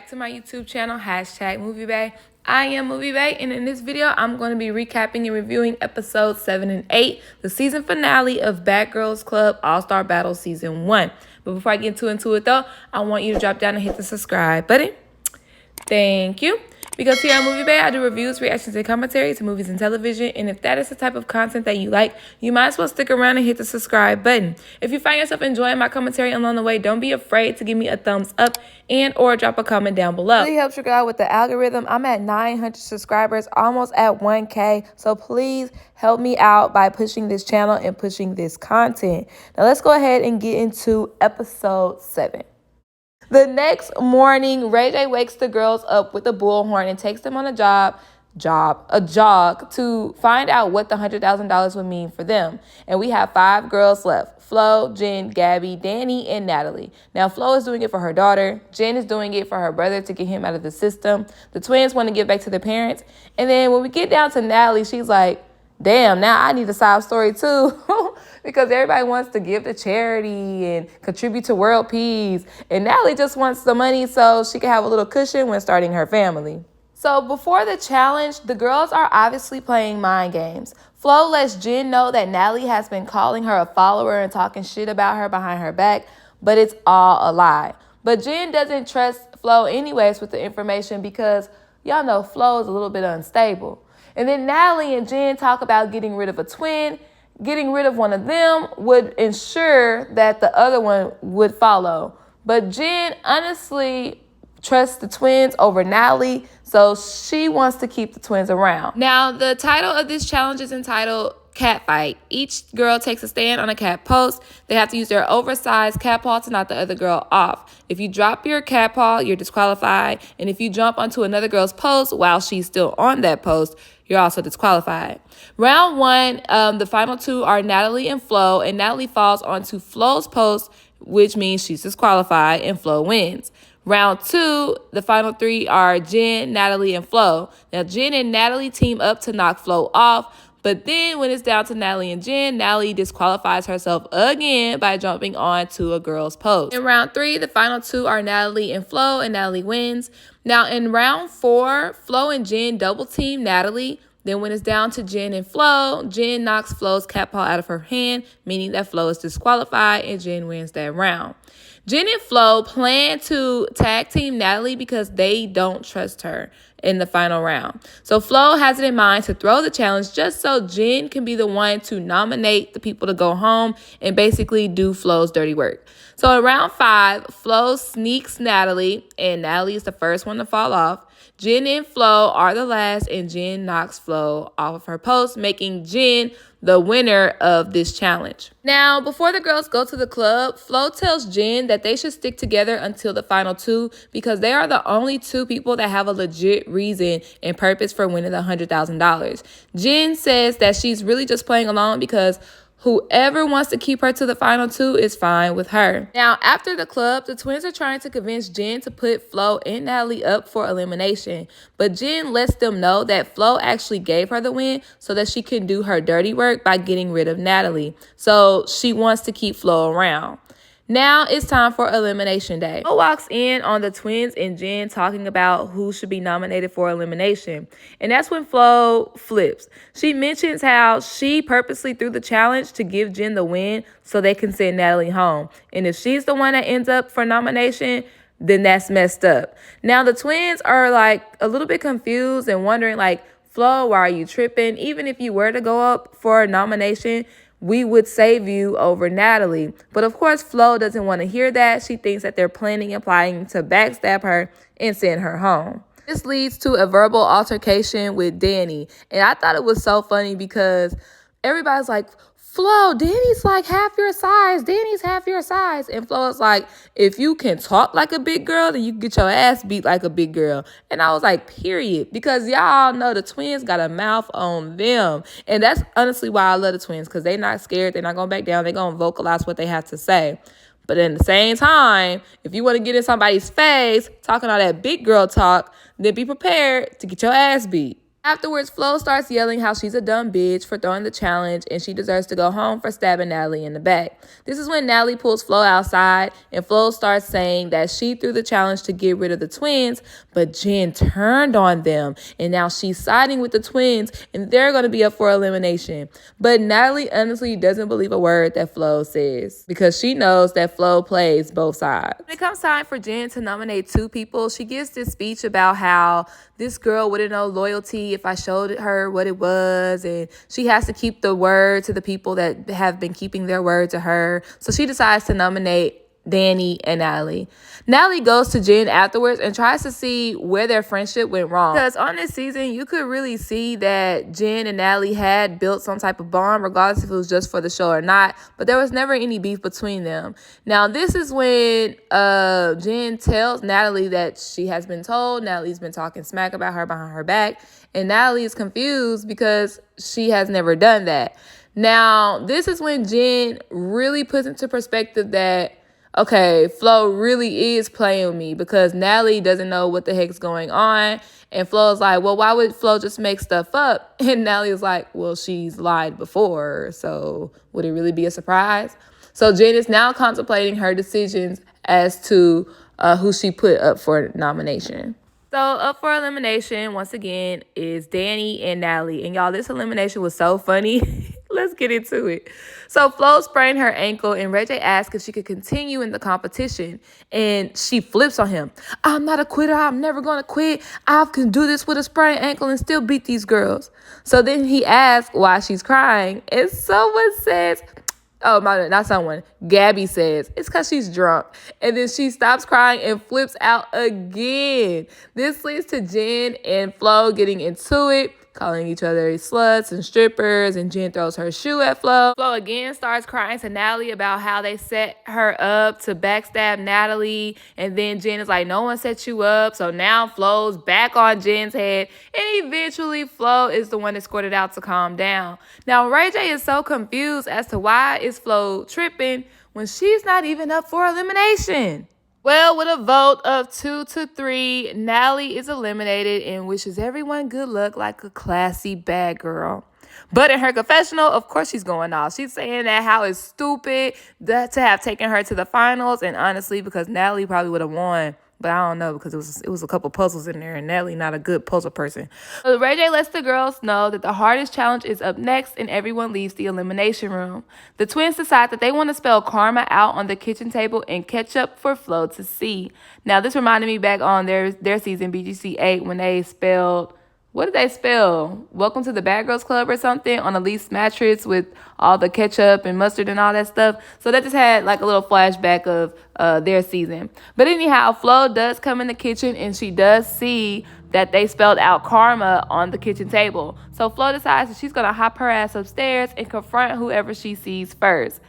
back to my YouTube channel, #MovieBae. I am MovieBae, and in this video, I'm going to be recapping and reviewing episodes 7 and 8, the season finale of Bad Girls Club All-Star Battle Season 1. But before I get into it though, I want you to drop down and hit the subscribe button. Thank you. Because here on MovieBae, I do reviews, reactions, and commentary to movies and television. And if that is the type of content that you like, you might as well stick around and hit the subscribe button. If you find yourself enjoying my commentary along the way, don't be afraid to give me a thumbs up and or drop a comment down below. It really helps your girl with the algorithm. I'm at 900 subscribers, almost at 1K. So please help me out by pushing this channel and pushing this content. Now let's go ahead and get into episode 7. The next morning, Ray J wakes the girls up with a bullhorn and takes them on a jog to find out what the $100,000 would mean for them. And we have 5 girls left: Flo, Jen, Gabby, Danny, and Natalie. Now, Flo is doing it for her daughter. Jen is doing it for her brother to get him out of the system. The twins want to get back to their parents. And then when we get down to Natalie, she's like, damn, now I need a sob story too. Because everybody wants to give to charity and contribute to world peace. And Natalie just wants the money so she can have a little cushion when starting her family. So before the challenge, the girls are obviously playing mind games. Flo lets Jen know that Natalie has been calling her a follower and talking shit about her behind her back, but it's all a lie. But Jen doesn't trust Flo anyways with the information because y'all know Flo is a little bit unstable. And then Natalie and Jen talk about getting rid of a twin. Getting rid of one of them would ensure that the other one would follow. But Jen honestly trusts the twins over Natalie, so she wants to keep the twins around. Now, the title of this challenge is entitled Cat Fight. Each girl takes a stand on a cat post. They have to use their oversized cat paw to knock the other girl off. If you drop your cat paw, you're disqualified. And if you jump onto another girl's post while she's still on that post, you're also disqualified. Round 1, the final 2 are Natalie and Flo, and Natalie falls onto Flo's post, which means she's disqualified, and Flo wins. Round 2, the final 3 are Jen, Natalie, and Flo. Now, Jen and Natalie team up to knock Flo off, but then when it's down to Natalie and Jen, Natalie disqualifies herself again by jumping onto a girl's post. In round 3, the final 2 are Natalie and Flo, and Natalie wins. Now, in round 4, Flo and Jen double team Natalie. Then when it's down to Jen and Flo, Jen knocks Flo's cat paw out of her hand, meaning that Flo is disqualified and Jen wins that round. Jen and Flo plan to tag team Natalie because they don't trust her in the final round. So Flo has it in mind to throw the challenge just so Jen can be the one to nominate the people to go home and basically do Flo's dirty work. So in round 5, Flo sneaks Natalie, and Natalie is the first one to fall off. Jen and Flo are the last, and Jen knocks Flo off of her post, making Jen the winner of this challenge. Now, before the girls go to the club, Flo tells Jen that they should stick together until the final 2 because they are the only 2 people that have a legit reason and purpose for winning the $100,000. Jen says that she's really just playing along because whoever wants to keep her to the final 2 is fine with her. Now, after the club, the twins are trying to convince Jen to put Flo and Natalie up for elimination. But Jen lets them know that Flo actually gave her the win so that she can do her dirty work by getting rid of Natalie. So she wants to keep Flo around. Now it's time for Elimination Day. Flo walks in on the twins and Jen talking about who should be nominated for elimination. And that's when Flo flips. She mentions how she purposely threw the challenge to give Jen the win so they can send Natalie home. And if she's the one that ends up for nomination, then that's messed up. Now the twins are like a little bit confused and wondering like, Flo, why are you tripping? Even if you were to go up for a nomination, we would save you over Natalie. But of course, Flo doesn't want to hear that. She thinks that they're planning and plotting to backstab her and send her home. This leads to a verbal altercation with Danny. And I thought it was so funny because everybody's like, Flo, Danny's like half your size. Danny's half your size. And Flo's like, if you can talk like a big girl, then you can get your ass beat like a big girl. And I was like, period. Because y'all know the twins got a mouth on them. And that's honestly why I love the twins. Because they're not scared. They're not going back down. They're going to vocalize what they have to say. But at the same time, if you want to get in somebody's face, talking all that big girl talk, then be prepared to get your ass beat. Afterwards, Flo starts yelling how she's a dumb bitch for throwing the challenge and she deserves to go home for stabbing Natalie in the back. This is when Natalie pulls Flo outside and Flo starts saying that she threw the challenge to get rid of the twins, but Jen turned on them and now she's siding with the twins and they're going to be up for elimination. But Natalie honestly doesn't believe a word that Flo says because she knows that Flo plays both sides. When it comes time for Jen to nominate 2 people, she gives this speech about how this girl wouldn't know loyalty if I showed her what it was, and she has to keep the word to the people that have been keeping their word to her. So she decides to nominate Danny and Natalie. Natalie goes to Jen afterwards and tries to see where their friendship went wrong. Because on this season, you could really see that Jen and Natalie had built some type of bond, regardless if it was just for the show or not. But there was never any beef between them. Now, this is when Jen tells Natalie that she has been told. Natalie's been talking smack about her behind her back. And Natalie is confused because she has never done that. Now, this is when Jen really puts into perspective that, okay, Flo really is playing with me because Natalie doesn't know what the heck's going on. And Flo's like, well, why would Flo just make stuff up? And Natalie's like, well, she's lied before, so would it really be a surprise? So Jen is now contemplating her decisions as to who she put up for nomination. So up for elimination, once again, is Danny and Natalie. And y'all, this elimination was so funny. Let's get into it. So Flo sprained her ankle and Ray J asked if she could continue in the competition. And she flips on him. I'm not a quitter. I'm never going to quit. I can do this with a sprained ankle and still beat these girls. So then he asks why she's crying. And someone says, oh, not someone. Gabby says, it's because she's drunk. And then she stops crying and flips out again. This leads to Jen and Flo getting into it, calling each other sluts and strippers, and Jen throws her shoe at Flo. Flo again starts crying to Natalie about how they set her up to backstab Natalie, and then Jen is like, no one set you up, so now Flo's back on Jen's head, and eventually Flo is the one escorted out to calm down. Now, Ray J is so confused as to why is Flo tripping when she's not even up for elimination. Well, with a vote of 2-3, Natalie is eliminated and wishes everyone good luck like a classy bad girl. But in her confessional, of course she's going off. She's saying that how it's stupid that to have taken her to the finals, and honestly, because Natalie probably would have won. But I don't know because it was a couple puzzles in there and Natalie not a good puzzle person. So Ray J lets the girls know that the hardest challenge is up next and everyone leaves the elimination room. The twins decide that they want to spell karma out on the kitchen table and ketchup for Flo to see. Now this reminded me back on their season BGC 8 when they spelled, what did they spell? Welcome to the Bad Girls Club or something on Elise's mattress with all the ketchup and mustard and all that stuff. So that just had like a little flashback of their season. But anyhow, Flo does come in the kitchen and she does see that they spelled out karma on the kitchen table. So Flo decides that she's going to hop her ass upstairs and confront whoever she sees first.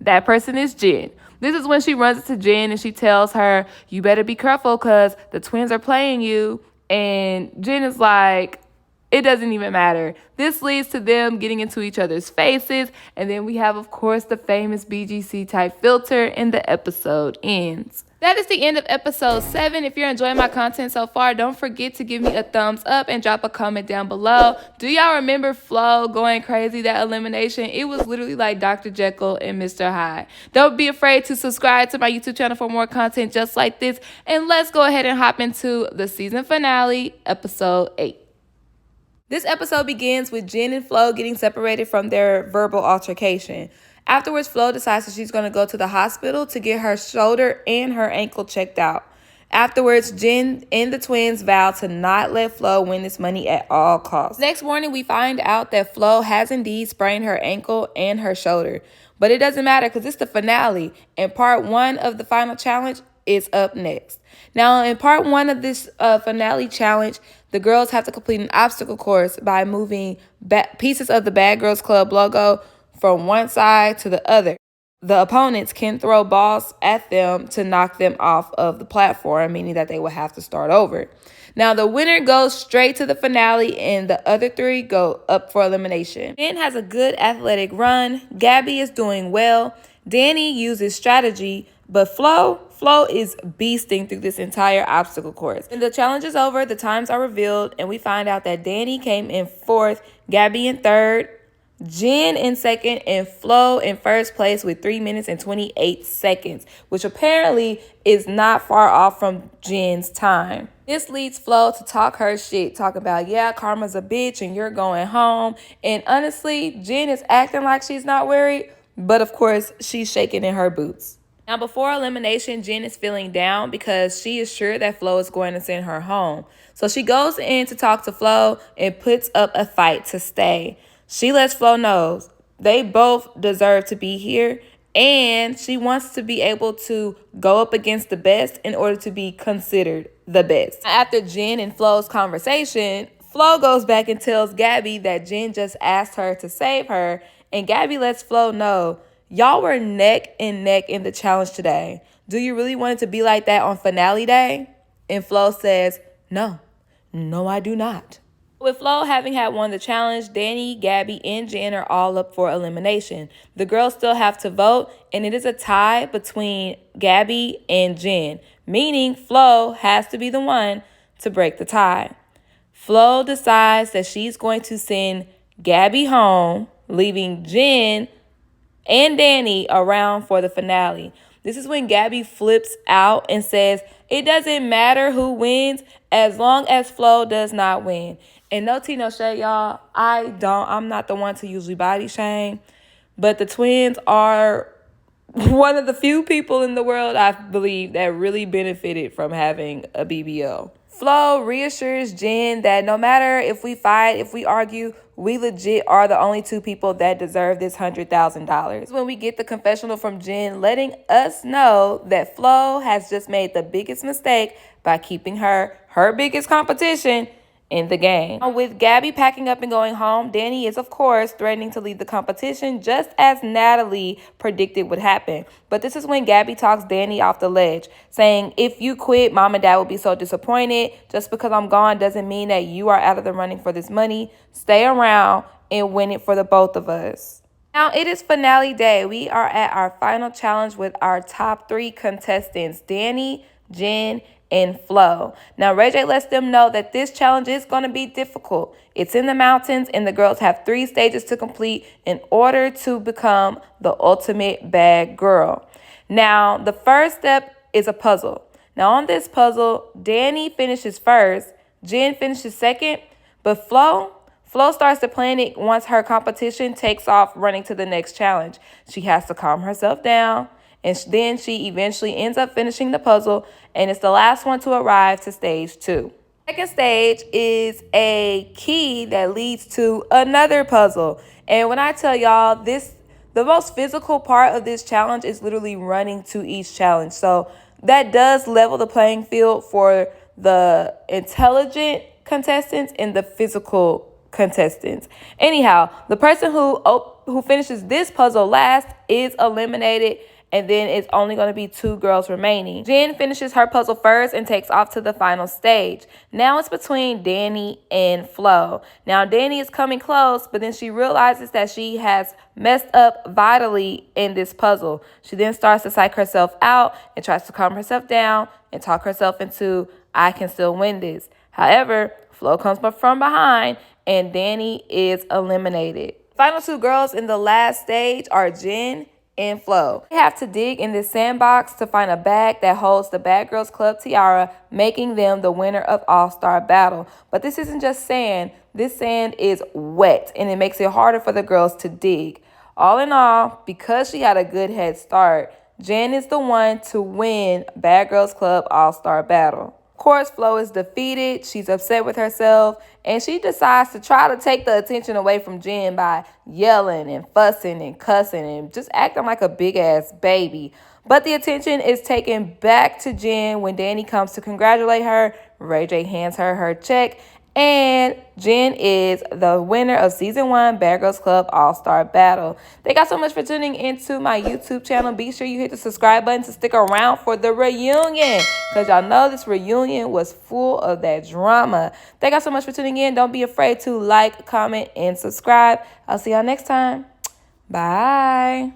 That person is Jen. This is when she runs into Jen and she tells her, you better be careful because the twins are playing you. And Jen is like, it doesn't even matter. This leads to them getting into each other's faces. And then we have, of course, the famous BGC type filter and the episode ends. That is the end of episode 7. If you're enjoying my content so far, don't forget to give me a thumbs up and drop a comment down below. Do y'all remember Flo going crazy that elimination? It was literally like Dr. Jekyll and Mr. Hyde. Don't be afraid to subscribe to my YouTube channel for more content just like this. And let's go ahead and hop into the season finale, episode 8. This episode begins with Jen and Flo getting separated from their verbal altercation. Afterwards, Flo decides that she's going to go to the hospital to get her shoulder and her ankle checked out. Afterwards, Jen and the twins vow to not let Flo win this money at all costs. Next morning, we find out that Flo has indeed sprained her ankle and her shoulder. But it doesn't matter because it's the finale, and part 1 of the final challenge is up next. Now, in part 1 of this finale challenge, the girls have to complete an obstacle course by moving pieces of the Bad Girls Club logo from one side to the other. The opponents can throw balls at them to knock them off of the platform, meaning that they will have to start over. Now, the winner goes straight to the finale, and the other 3 go up for elimination. Ben has a good athletic run. Gabby is doing well. Danny uses strategy. But Flo is beasting through this entire obstacle course. When the challenge is over, the times are revealed, and we find out that Danny came in 4th, Gabby in 3rd, Jen in 2nd, and Flo in 1st place with 3 minutes and 28 seconds, which apparently is not far off from Jen's time. This leads Flo to talk her shit, talking about, yeah, karma's a bitch and you're going home. And honestly, Jen is acting like she's not worried, but of course, she's shaking in her boots. Now, before elimination, Jen is feeling down because she is sure that Flo is going to send her home. So she goes in to talk to Flo and puts up a fight to stay. She lets Flo know they both deserve to be here, and she wants to be able to go up against the best in order to be considered the best. After Jen and Flo's conversation, Flo goes back and tells Gabby that Jen just asked her to save her, and Gabby lets Flo know, y'all were neck and neck in the challenge today. Do you really want it to be like that on finale day? And Flo says, no, I do not. With Flo having had won the challenge, Danny, Gabby, and Jen are all up for elimination. The girls still have to vote, and it is a tie between Gabby and Jen, meaning Flo has to be the one to break the tie. Flo decides that she's going to send Gabby home, leaving Jen and Danny around for the finale. This is when Gabby flips out and says, it doesn't matter who wins as long as Flo does not win. And no tea, no shade, y'all. I'm not the one to usually body shame, but the twins are one of the few people in the world, I believe, that really benefited from having a BBL. Flo reassures Jen that no matter if we fight, if we argue, we legit are the only 2 people that deserve this $100,000. When we get the confessional from Jen letting us know that Flo has just made the biggest mistake by keeping her biggest competition in the game. With Gabby packing up and going home, Danny is, of course, threatening to leave the competition, just as Natalie predicted would happen. But this is when Gabby talks Danny off the ledge, saying, if you quit, Mom and Dad will be so disappointed. Just because I'm gone doesn't mean that you are out of the running for this money. Stay around and win it for the both of us. Now, it is finale day. We are at our final challenge with our top 3 contestants, Danny, Jen, and Flo. Now, Ray J lets them know that this challenge is going to be difficult. It's in the mountains, and the girls have 3 stages to complete in order to become the ultimate bad girl. Now, the first step is a puzzle. Now, on this puzzle, Danny finishes first, Jen finishes second, but Flo starts to panic once her competition takes off running to the next challenge. She has to calm herself down, and then she eventually ends up finishing the puzzle, and it's the last one to arrive to stage 2. Second stage is a key that leads to another puzzle. And when I tell y'all this, the most physical part of this challenge is literally running to each challenge. So that does level the playing field for the intelligent contestants and the physical contestants. Anyhow, the person who finishes this puzzle last is eliminated, and then it's only going to be 2 girls remaining. Jen finishes her puzzle first and takes off to the final stage. Now it's between Danny and Flo. Now Danny is coming close, but then she realizes that she has messed up vitally in this puzzle. She then starts to psych herself out and tries to calm herself down and talk herself into, I can still win this. However, Flo comes from behind and Danny is eliminated. Final 2 girls in the last stage are Jen and Flo. They have to dig in this sandbox to find a bag that holds the Bad Girls Club tiara, making them the winner of All-Star Battle. But this isn't just sand. This sand is wet, and it makes it harder for the girls to dig. All in all, because she had a good head start, Jen is the one to win Bad Girls Club All-Star Battle. Of course, Flo is defeated. She's upset with herself, and she decides to try to take the attention away from Jen by yelling and fussing and cussing and just acting like a big-ass baby. But the attention is taken back to Jen when Danny comes to congratulate her. Ray J hands her her check, and Jen is the winner of Season 1 Bad Girls Club All-Star Battle. Thank y'all so much for tuning into my YouTube channel. Be sure you hit the subscribe button to stick around for the reunion, because y'all know this reunion was full of that drama. Thank y'all so much for tuning in. Don't be afraid to like, comment, and subscribe. I'll see y'all next time. Bye.